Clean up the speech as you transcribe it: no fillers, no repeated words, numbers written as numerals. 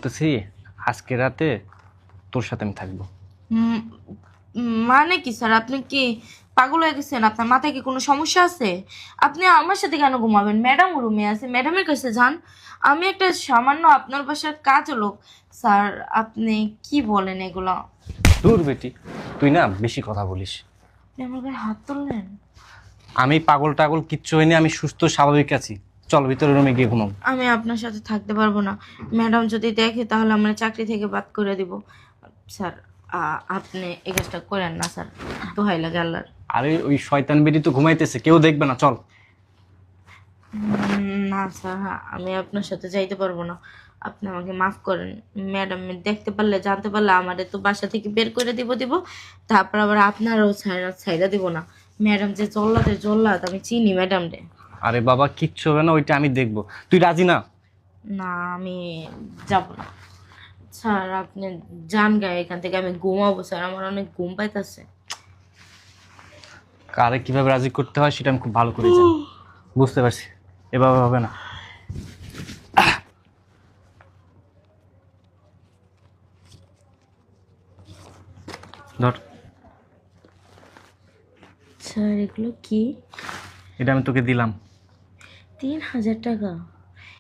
তো আজকে রাতে তোর সাথে আমি থাকবো। উম, মানে কি স্যার, আপনি কি পাগল হয়ে গেছেন? আপনার মাথায় কি কোনো সমস্যা আছে? আপনি আমার সাথে কেন ঘুমাবেন? ম্যাডাম রুমে আছে, ম্যাডামের কাছে যান। আমি একটা সামান্য আপনার বাসার কাজ লোক স্যার। আপনি কি বলেন এগুলো? দূর বেটি, তুই না বেশি কথা বলিস। আপনি আমার গায়ে হাত তুললেন। আমি পাগল টাগল কিচ্ছু হয়নি, আমি সুস্থ স্বাভাবিক আছি। চল ভিতরে রুমে গিয়ে ঘুমাও। আমি আপনার সাথে থাকতে পারবো না। ম্যাডাম যদি দেখে তাহলে আমার চাকরি থেকে বাদ করে দিব। স্যার, আপনি এই কাজটা করেন না স্যার, দোহাই লাগে আল্লাহর। আরে ওই শয়তান বেটি তো ঘুমাইতেছে, কেউ দেখবে না, চল। না স্যার, আমি আপনার সাথে যাইতে পারবো না। আপনি আমাকে মাফ করেন। ম্যাডাম দেখতে পারলে, জানতে পারলে আমাদের তো বাসা থেকে বের করে দিব। তারপর আবার আপনারও ছাইরা দিব না। ম্যাডাম যে জল্লাদ, আমি চিনি ম্যাডাম রে। আরে বাবা কিচ্ছু হবে না, ওইটা আমি দেখবো। তুই রাজি না? না, আমি যাব না স্যার। আপনি যান গায়ে এখান থেকে, আমি ঘুমাবো স্যার, আমার অনেক ঘুম পাইতেছে। কারে কিভাবে রাজি করতে হয় সেটা আমি খুব ভালো করে জানি। বুঝতে পারছি, এভাবে হবে না। ধর, স্যার এগুলো কি? এটা আমি তোকে দিলাম। 3000 টাকা?